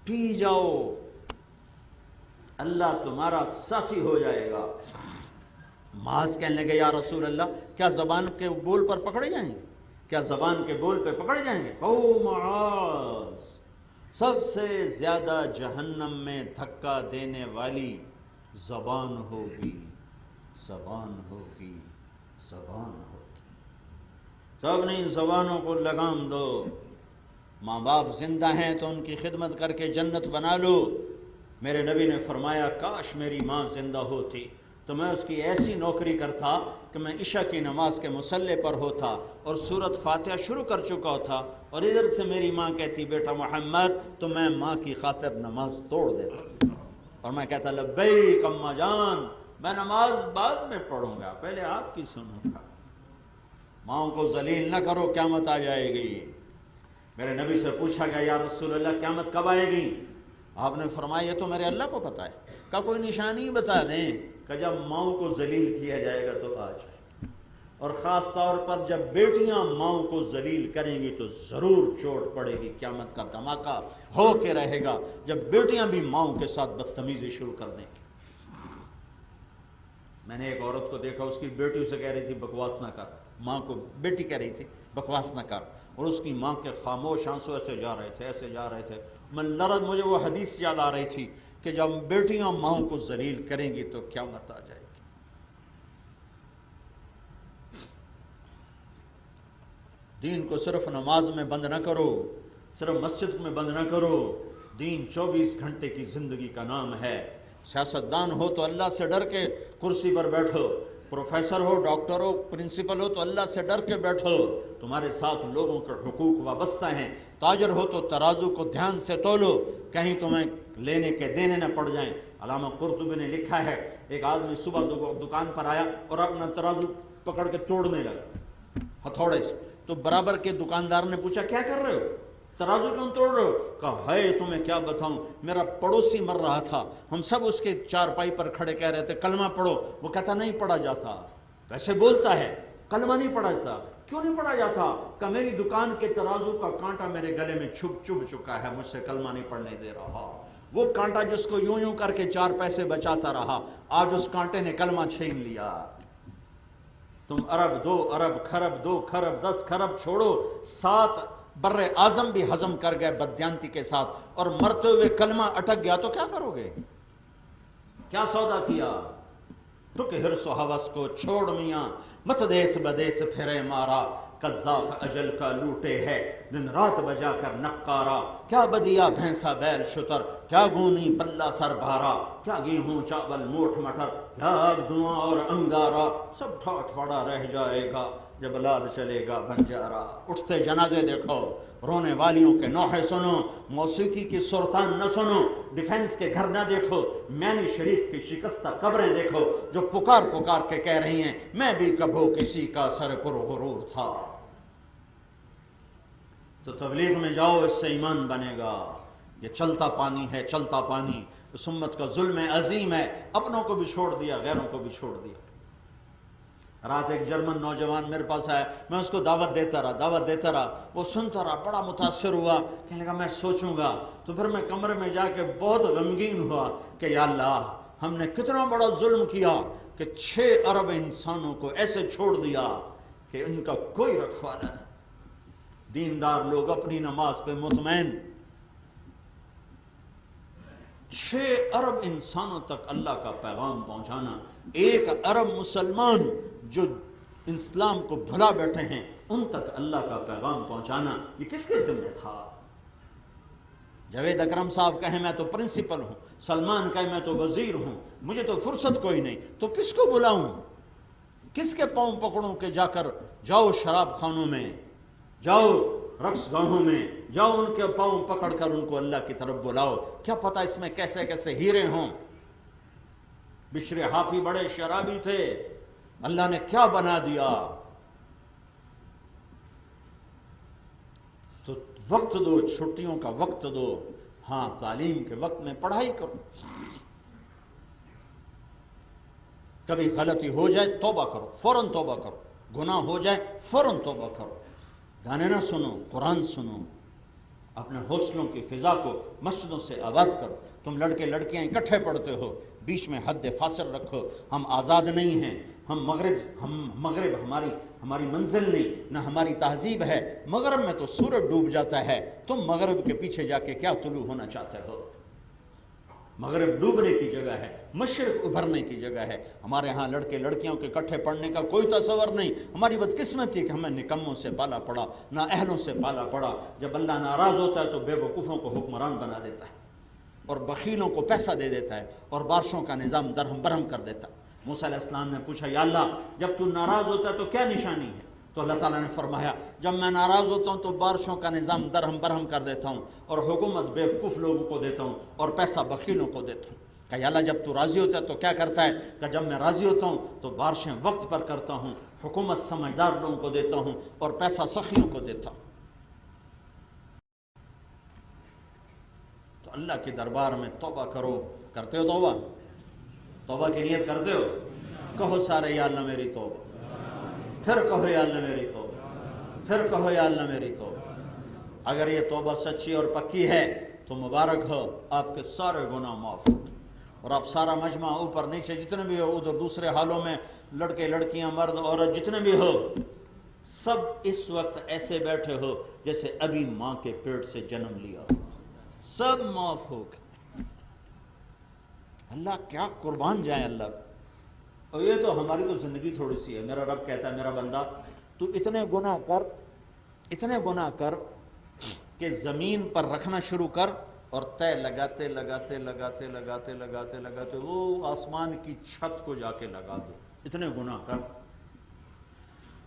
پی جاؤ، اللہ تمہارا ساتھی ہو جائے گا۔ معاذ کہنے لگے یا رسول اللہ کیا زبان کے بول پر پکڑے جائیں گے؟ کیا زبان کے بول پہ پکڑے جائیں گے؟ او معاذ، سب سے زیادہ جہنم میں دھکا دینے والی زبان ہوگی، زبان ہوگی، زبان ہوگی۔ تو اپنی زبانوں کو لگام دو، ماں باپ زندہ ہیں تو ان کی خدمت کر کے جنت بنا لو۔ میرے نبی نے فرمایا کاش میری ماں زندہ ہوتی تو میں اس کی ایسی نوکری کرتا کہ میں عشاء کی نماز کے مصلی پر ہوتا اور سورت فاتحہ شروع کر چکا تھا، اور ادھر سے میری ماں کہتی بیٹا محمد، تو میں ماں کی خاطر نماز توڑ دیتا اور میں کہتا لبیک اماں جان، میں نماز بعد میں پڑھوں گا، پہلے آپ کی سنوں گا۔ ماں کو ذلیل نہ کرو، قیامت آ جائے گی۔ میرے نبی سے پوچھا گیا یا رسول اللہ قیامت کب آئے گی؟ آپ نے فرمایا یہ تو میرے اللہ کو پتہ ہے، کہ کوئی نشانی بتا دیں کہ جب ماؤں کو ذلیل کیا جائے گا تو آ جائے۔ اور خاص طور پر جب بیٹیاں ماؤں کو ذلیل کریں گی تو ضرور چوٹ پڑے گی، قیامت کا دھماکہ ہو کے رہے گا جب بیٹیاں بھی ماؤں کے ساتھ بدتمیزی شروع کر دیں گی۔ میں نے ایک عورت کو دیکھا، اس کی بیٹی اسے کہہ رہی تھی بکواس نہ کر، ماں کو بیٹی کہہ رہی تھی بکواس نہ کر، اور اس کی ماں کے خاموش آنسو ایسے جا رہے تھے، ایسے جا رہے تھے۔ مجھے وہ حدیث یاد آ رہی تھی کہ جب بیٹیاں ماؤں کو ذلیل کریں گی تو قیامت آ جائے گی۔ دین کو صرف نماز میں بند نہ کرو، صرف مسجد میں بند نہ کرو، دین 24 گھنٹے کی زندگی کا نام ہے۔ سیاستدان ہو تو اللہ سے ڈر کے کرسی پر بیٹھو، پروفیسر ہو، ڈاکٹر ہو، پرنسپل ہو تو اللہ سے ڈر کے بیٹھو، تمہارے ساتھ لوگوں کے حقوق وابستہ ہیں۔ تاجر ہو تو ترازو کو دھیان سے تولو، کہیں تمہیں لینے کے دینے نہ پڑ جائیں۔ علامہ قرطبی نے لکھا ہے، ایک آدمی صبح دکان پر آیا اور اپنا ترازو پکڑ کے توڑنے لگا ہتھوڑے سے، تو برابر کے دکاندار نے پوچھا کیا کر رہے ہو، ترازو کیوں توڑ رہے ہو؟ کہا ہے تمہیں کیا بتاؤں، میرا پڑوسی مر رہا تھا، ہم سب اس کے چارپائی پر کھڑے کہہ رہے تھے کلمہ پڑھو، وہ کہتا نہیں پڑھا جاتا، ویسے بولتا ہے کلمہ نہیں پڑھا جاتا۔ کیوں نہیں پڑھا جاتا؟ کہ میری دکان کے ترازو کا کانٹا میرے گلے میں چبھ چکا ہے، مجھ سے کلمہ نہیں پڑھنے دے رہا۔ وہ کانٹا جس کو یوں یوں کر کے 4 پیسے بچاتا رہا، آج اس کانٹے نے کلمہ چھین لیا۔ تم ارب 2 ارب، خرب 2 خرب، 10 خرب چھوڑو، 7 بر اعظم بھی ہضم کر گئے بددیانتی کے ساتھ، اور مرتے ہوئے کلمہ اٹک گیا تو کیا کرو گے؟ کیا سودا کیا؟ ٹک حرص و ہوس کو چھوڑ میاں، مت دیس بدیس پھرے مارا، قذاق اجل کا لوٹے ہے دن رات بجا کر نقارا، کیا بدیا بھینسا بیل شتر، کیا گونی بلہ سر بھارا، کیا گیہوں چاول موٹ مٹر، کیا آگ دھواں اور انگارا، سب ٹھاٹ پڑا رہ جائے گا جب لاد چلے گا بنجارا۔ اٹھتے جنازے دیکھو، رونے والیوں کے نوحے سنو، موسیقی کی سرتان نہ سنو، ڈیفنس کے گھر نہ دیکھو، مینی شریف کی شکستہ قبریں دیکھو جو پکار پکار کے کہہ رہی ہیں میں بھی کبھو کسی کا سر پر غرور تھا۔ تو تبلیغ میں جاؤ، اس سے ایمان بنے گا۔ یہ چلتا پانی ہے، چلتا پانی، اس امت کا ظلم عظیم ہے، اپنوں کو بھی چھوڑ دیا، غیروں کو بھی چھوڑ دیا۔ رات ایک جرمن نوجوان میرے پاس آیا، میں اس کو دعوت دیتا رہا، وہ سنتا رہا، بڑا متاثر ہوا، کہنے لگا میں سوچوں گا۔ تو پھر میں کمرے میں جا کے بہت غمگین ہوا کہ یا اللہ، ہم نے کتنا بڑا ظلم کیا کہ 6 ارب انسانوں کو ایسے چھوڑ دیا کہ ان کا کوئی رکھوالا نہیں۔ دیندار لوگ اپنی نماز پہ مطمئن، 6 ارب انسانوں تک اللہ کا پیغام پہنچانا، 1 ارب مسلمان جو اسلام کو بھلا بیٹھے ہیں ان تک اللہ کا پیغام پہنچانا، یہ کس کے ذمہ تھا؟ جاوید اکرم صاحب کہیں میں تو پرنسپل ہوں، سلمان کہیں میں تو وزیر ہوں، مجھے تو فرصت کوئی نہیں، تو کس کو بلاؤں؟ کس کے پاؤں پکڑوں کہ جا کر جاؤ شراب خانوں میں، جاؤ رقص گاہوں میں، جاؤ ان کے پاؤں پکڑ کر ان کو اللہ کی طرف بلاؤ؟ کیا پتہ اس میں کیسے کیسے ہیرے ہوں۔ بشر حافی بڑے شرابی تھے، اللہ نے کیا بنا دیا۔ تو وقت دو، چھٹیوں کا وقت دو، ہاں تعلیم کے وقت میں پڑھائی کرو، کبھی غلطی ہو جائے توبہ کرو، فوراً توبہ کرو، گناہ ہو جائے فوراً توبہ کرو، گانے نہ سنو، قرآن سنو، اپنے حوصلوں کی فضا کو مسجدوں سے آباد کرو۔ تم لڑکے لڑکیاں اکٹھے پڑھتے ہو، بیچ میں حد فاصل رکھو، ہم آزاد نہیں ہیں، ہم مغرب ہماری منزل نہیں، نہ ہماری تہذیب ہے۔ مغرب میں تو سورج ڈوب جاتا ہے، تم مغرب کے پیچھے جا کے کیا طلوع ہونا چاہتے ہو؟ مغرب ڈوبنے کی جگہ ہے، مشرق ابھرنے کی جگہ ہے۔ ہمارے ہاں لڑکے لڑکیوں کے اکٹھے پڑھنے کا کوئی تصور نہیں۔ ہماری بدقسمتی کہ ہمیں نکموں سے پالا پڑا، نہ اہلوں سے پالا پڑا۔ جب اللہ ناراض ہوتا ہے تو بے وقوفوں کو حکمران بنا دیتا ہے، اور بخیلوں کو پیسہ دے دیتا ہے، اور بارشوں کا نظام درہم برہم کر دیتا ہے۔ موسیٰ علیہ السلام نے پوچھا یا اللہ جب تو ناراض ہوتا ہے تو کیا نشانی ہے؟ تو اللہ تعالیٰ نے فرمایا جب میں ناراض ہوتا ہوں تو بارشوں کا نظام درہم برہم کر دیتا ہوں، اور حکومت بے وقوف لوگوں کو دیتا ہوں، اور پیسہ بخیلوں کو دیتا ہوں۔ کہ یا اللہ جب تو راضی ہوتا ہے تو کیا کرتا ہے؟ کہ جب میں راضی ہوتا ہوں تو بارشیں وقت پر کرتا ہوں، حکومت سمجھدار لوگوں کو دیتا ہوں، اور پیسہ سخیوں کو دیتا ہوں۔ تو اللہ کے دربار میں توبہ کرو۔ کرتے ہو توبہ کی نیت کرتے ہو؟ کہو سارے یا اللہ میری توبہ، پھر کہو یا اللہ میری توبہ، پھر کہو یا اللہ میری توبہ۔ اگر یہ توبہ سچی اور پکی ہے تو مبارک ہو، آپ کے سارے گناہ معاف ہو، اور آپ سارا مجمع اوپر نیچے جتنے بھی ہو، ادھر دوسرے حالوں میں لڑکے لڑکیاں مرد عورت جتنے بھی ہو، سب اس وقت ایسے بیٹھے ہو جیسے ابھی ماں کے پیٹ سے جنم لیا ہو، سب معاف ہو گئے۔ اللہ کیا قربان جائیں اللہ۔ اور یہ تو ہماری تو زندگی تھوڑی سی ہے۔ میرا رب کہتا ہے میرا بندہ تو اتنے گناہ کر کہ زمین پر رکھنا شروع کر، اور طے لگاتے لگاتے لگاتے لگاتے لگاتے لگاتے وہ آسمان کی چھت کو جا کے لگا دو۔ اتنے گناہ کر۔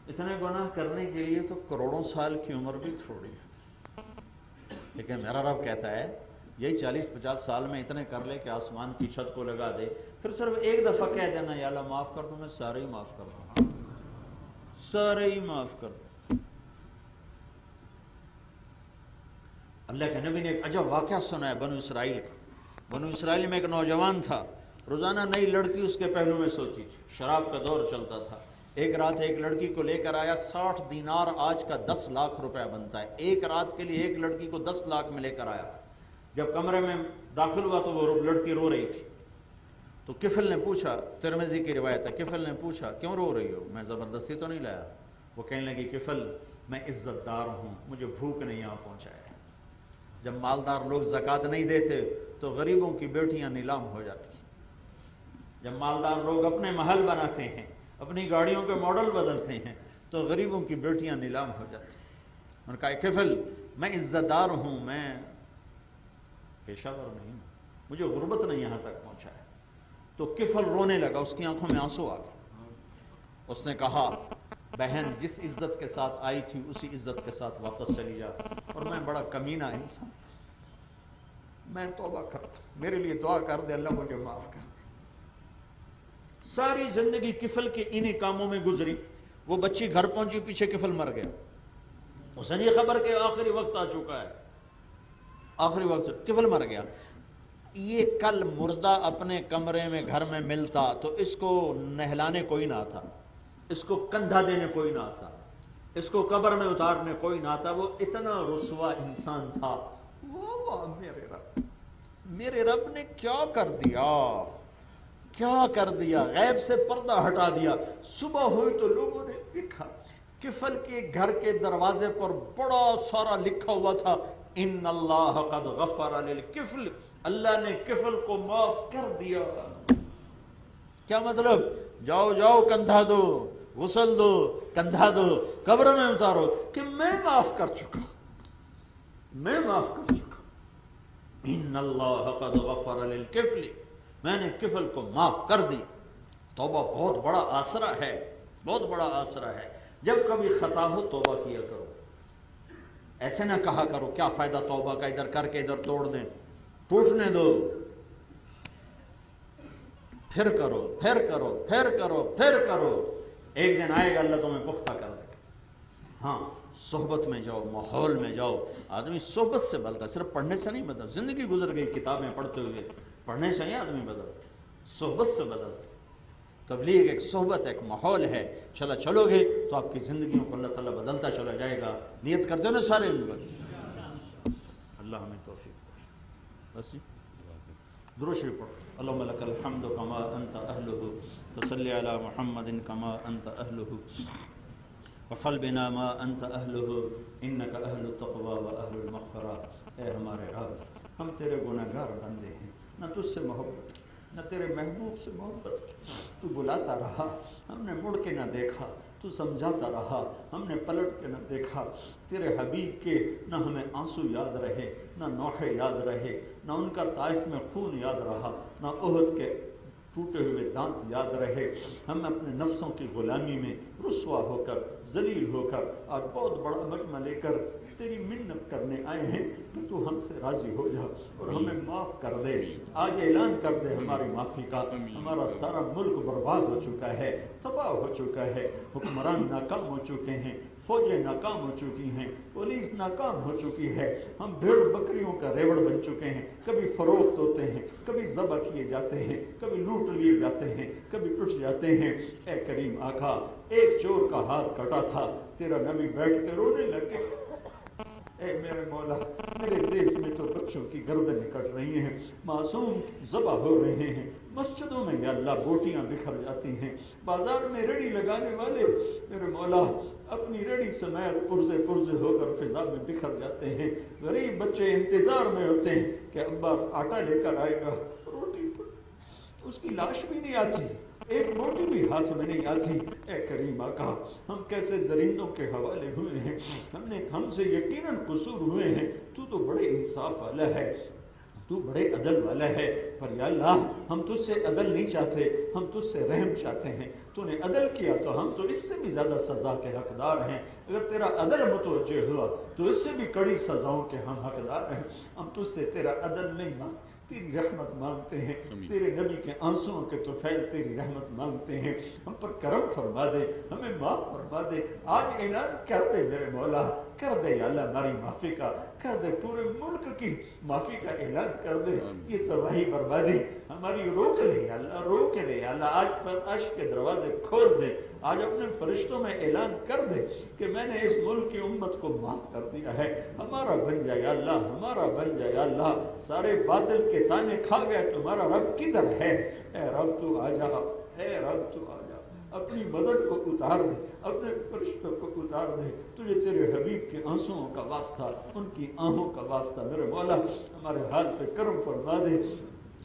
اتنے گناہ کرنے کے لیے تو کروڑوں سال کی عمر بھی تھوڑی ہے، لیکن میرا رب کہتا ہے یہی 40-50 سال میں اتنے کر لے کہ آسمان کی چھت کو لگا دے، پھر صرف ایک دفعہ کہہ دینا یا اللہ معاف کر دوں، میں سارے ہی معاف کر دوں، سارے ہی معاف کر دوں۔ اللہ کے نبی نے ایک عجب واقعہ سنا ہے بنو اسرائیل کا۔ بنو اسرائیل میں ایک نوجوان تھا، روزانہ نئی لڑکی اس کے پہلو میں سوتی تھی، شراب کا دور چلتا تھا۔ ایک رات ایک لڑکی کو لے کر آیا، 60 دینار آج کا 10 لاکھ روپے بنتا ہے، ایک رات کے لیے ایک لڑکی کو 10 لاکھ میں لے کر آیا۔ جب کمرے میں داخل ہوا تو وہ لڑکی رو رہی تھی، تو کفل نے پوچھا، ترمذی کی روایت ہے، کفل نے پوچھا کیوں رو رہی ہو، میں زبردستی تو نہیں لایا؟ وہ کہنے لگی کفل میں عزت دار ہوں، مجھے بھوک نہیں یہاں پہنچایا۔ جب مالدار لوگ زکوٰۃ نہیں دیتے تو غریبوں کی بیٹیاں نیلام ہو جاتی ہیں۔ جب مالدار لوگ اپنے محل بناتے ہیں، اپنی گاڑیوں کے ماڈل بدلتے ہیں، تو غریبوں کی بیٹیاں نیلام ہو جاتی ہیں۔ انہوں نے کہا کفل میں عزت دار ہوں، میں پیشہ ور نہیں ہوں، مجھے غربت نے یہاں تک پہنچایا۔ تو کفل رونے لگا، اس کی آنکھوں میں آنسو آ گئے۔ اس نے کہا بہن جس عزت کے ساتھ آئی تھی اسی عزت کے ساتھ واپس چلی جا، اور میں بڑا کمینہ انسان، میں توبہ کرتا ہوں، میرے لیے دعا کر دے اللہ مجھے معاف کر دے۔ ساری زندگی کفل کے انہی کاموں میں گزری۔ وہ بچی گھر پہنچی، پیچھے کفل مر گیا۔ اسے نہیں خبر کہ آخری وقت آ چکا ہے، آخری وقت کفل مر گیا۔ یہ کل مردہ اپنے کمرے میں گھر میں ملتا تو اس کو نہلانے کوئی نہ آتا، اس کو کندھا دینے کوئی نہ آتا، اس کو قبر میں اتارنے کوئی نہ آتا۔ وہ اتنا رسوا انسان تھا۔ واہ میرے رب نے کیا کر دیا، کیا کر دیا، غیب سے پردہ ہٹا دیا۔ صبح ہوئی تو لوگوں نے دیکھا کفل کے گھر کے دروازے پر بڑا سارا لکھا ہوا تھا ان اللہ قد غفر للکفل، اللہ نے کفل کو معاف کر دیا۔ کیا مطلب؟ جاؤ جاؤ کندھا دو، غسل دو، کندھا دو، قبر میں اتارو کہ میں معاف کر چکا، میں معاف کر چکا۔ ان اللہ قد غفر للکفل، میں نے کفل کو معاف کر دیا۔ توبہ بہت بڑا آسرا ہے، بہت بڑا آسرا ہے۔ جب کبھی خطا ہو توبہ کیا کرو، ایسے نہ کہا کرو کیا فائدہ توبہ کا، ادھر کر کے ادھر توڑ دیں، ٹوٹنے دو، پھر کرو پھر کرو پھر کرو پھر کرو، ایک دن آئے گا اللہ تمہیں پختہ کر دے گا۔ ہاں صحبت میں جاؤ، ماحول میں جاؤ، آدمی صحبت سے بدلتا، صرف پڑھنے سے نہیں بدلتا۔ زندگی گزر گئی کتابیں پڑھتے ہوئے، پڑھنے سے نہیں آدمی بدلتا، صحبت سے بدلتا۔ تبلیغ ایک صحبت، ایک ماحول ہے، چلو گے تو آپ کی زندگیوں کو اللہ تعالیٰ بدلتا چلا جائے گا۔ نیت کرتے ہو نا سارے لوگ؟ اللہ ہمیں توفیق دے۔ بس درود شریف پڑھو۔ اللہم لک الحمد کما انت اہلہ، وصلی علی محمد کما انت اہلہ، وفعل بنا ما انت اہلہ، انک اہل التقوی و اہل المغفرہ۔ اے ہمارے رب، ہم تیرے گنہگار بندے ہیں، نہ تجھ سے محبت کی، نہ تیرے محبوب سے محبت کی۔ تو بلاتا رہا، ہم نے مڑ کے نہ دیکھا، تو سمجھاتا رہا، ہم نے پلٹ کے نہ دیکھا۔ تیرے حبیب کے نہ ہمیں آنسو یاد رہے، نہ نوحے یاد رہے، نہ ان کا طائف میں خون یاد رہا، نہ احد کے ٹوٹے ہوئے دانت یاد رہے۔ ہم اپنے نفسوں کی غلامی میں رسوا ہو کر، ذلیل ہو کر، اور بہت بڑا مجمع لے کر تیری منت کرنے آئے ہیں کہ تو ہم سے راضی ہو جا اور ہمیں معاف کر دے۔ آج اعلان کر دے ہماری معافی کا۔ ہمارا سارا ملک برباد ہو چکا ہے، تباہ ہو چکا ہے، حکمران ناکام ہو چکے ہیں، فوجیں ناکام ہو چکی ہیں، پولیس ناکام ہو چکی ہے، ہم بھیڑ بکریوں کا ریوڑ بن چکے ہیں، کبھی فروخت ہوتے ہیں، کبھی ذبح کیے جاتے ہیں، کبھی لوٹ لیے جاتے ہیں، کبھی اٹھ جاتے ہیں۔ اے کریم آقا، ایک چور کا ہاتھ کٹا تھا، تیرا نبی بیٹھ کے رونے لگے، اے میرے مولا میرے دیش میں تو بچوں کی گردنیں کٹ رہی ہیں، معصوم ذبح ہو رہے ہیں، مسجدوں میں یا اللہ بوٹیاں بکھر جاتی ہیں، بازار میں ریڑھی لگانے والے میرے مولا اپنی ریڑھی سمیت پرزے پرزے ہو کر فضا میں بکھر جاتے ہیں، غریب بچے انتظار میں ہوتے ہیں کہ ابا آٹا لے کر آئے گا، روٹی اس کی لاش بھی نہیں آتی، ایک روٹی بھی ہاتھ میں نہیں آتی۔ اے کریم آقا، ہم کیسے درندوں کے حوالے ہوئے ہیں، ہم سے یقیناً قصور ہوئے ہیں، تو بڑے انصاف والا ہے، تو بڑے عدل والا ہے، پر یا اللہ ہم تجھ سے عدل نہیں چاہتے، ہم تجھ سے رحم چاہتے ہیں، تو نے عدل کیا تو ہم تو اس سے بھی زیادہ سزا کے حقدار ہیں، اگر تیرا عدل متوجہ ہوا تو اس سے بھی کڑی سزاؤں کے ہم حقدار ہیں، ہم تجھ سے تیرا عدل نہیں مانگتے، تیری رحمت مانگتے ہیں، تیرے نبی کے آنسوؤں کے طفیل تیری رحمت مانگتے ہیں، ہم پر کرم فرما دے، ہمیں معاف فرما دے، آج اعلان کر دے میرے مولا، کر دے یا اللہ ہماری معافی کا، کر دے پورے ملک کی معافی کا اعلان کر دے، یہ تباہی بربادی ہماری روک لے یا اللہ، روک لے یا اللہ، آج فرعش کے دروازے کھول دے، آج اپنے فرشتوں میں اعلان کر دے کہ میں نے اس ملک کی امت کو معاف کر دیا ہے، ہمارا بن جائے یا اللہ، ہمارا بن جائے یا اللہ، سارے باطل کے تانے کھا گئے، تمہارا رب کدھر ہے؟ اے رب تو آ جا، اے رب تو آ جا، اپنی مدد کو اتار دے، اپنے فرشتوں کو اتار دے، تجھے تیرے حبیب کے آنسوؤں کا واسطہ، ان کی آہوں کا واسطہ میرے مولا ہمارے حال پہ کرم فرما دے،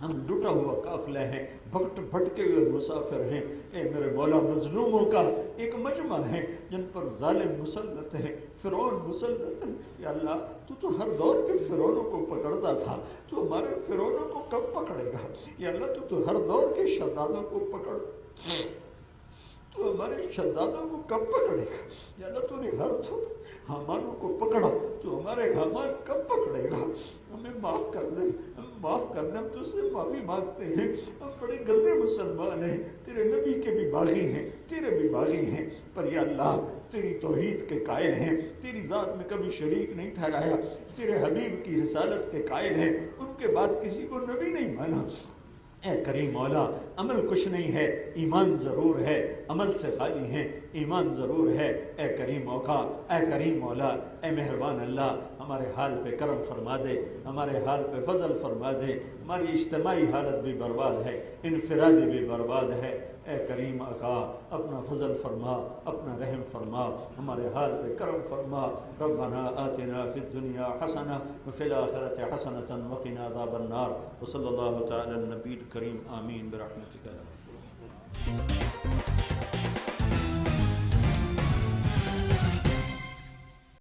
ہم لٹا ہوا قافلہ ہیں، بھٹکے ہوئے مسافر ہیں، اے میرے مولا مظلوموں کا ایک مجمع ہے جن پر ظالم مسلط ہے، فرعون مسلط ہے، یا اللہ تو ہر دور کے فرعونوں کو پکڑتا تھا، تو ہمارے فرعونوں کو کب پکڑے گا؟ یا اللہ تو ہر دور کے شدادوں کو پکڑ، تو ہمارے شدادوں کو کب پکڑے گا؟ یا اللہ تو نے ہر دور حامانوں کو پکڑا، تو ہمارے حامان کب پکڑے گا؟ ہمیں معاف کر دے، ہم معاف کر دیں، ہم تجھ سے معافی مانگتے ہیں، ہم بڑے گندے مسلمان ہیں، تیرے نبی کے بھی باغی ہیں، تیرے بھی باغی ہیں، پر یا اللہ تیری توحید کے قائل ہیں، تیری ذات میں کبھی شریک نہیں ٹھہرایا، تیرے حبیب کی رسالت کے قائل ہیں، ان کے بعد کسی کو نبی نہیں مانا۔ اے کریم مولا، عمل کچھ نہیں ہے، ایمان ضرور ہے، عمل سے خالی ہیں، ایمان ضرور ہے، اے کریم موقع، اے کریم مولا، اے مہربان اللہ، ہمارے حال پہ کرم فرما دے، ہمارے حال پہ فضل فرما دے، ہماری اجتماعی حالت بھی برباد ہے، انفرادی بھی برباد ہے، اے کریم آقا اپنا فضل فرما، اپنا رحم فرما، ہمارے حال پہ کرم فرما، ربنا آتنا فی الدنیا حسنہ وفی الآخرۃ حسنۃ وقنا عذاب النار، وصلی اللہ تعالی علی النبی الکریم، آمین برحمتک۔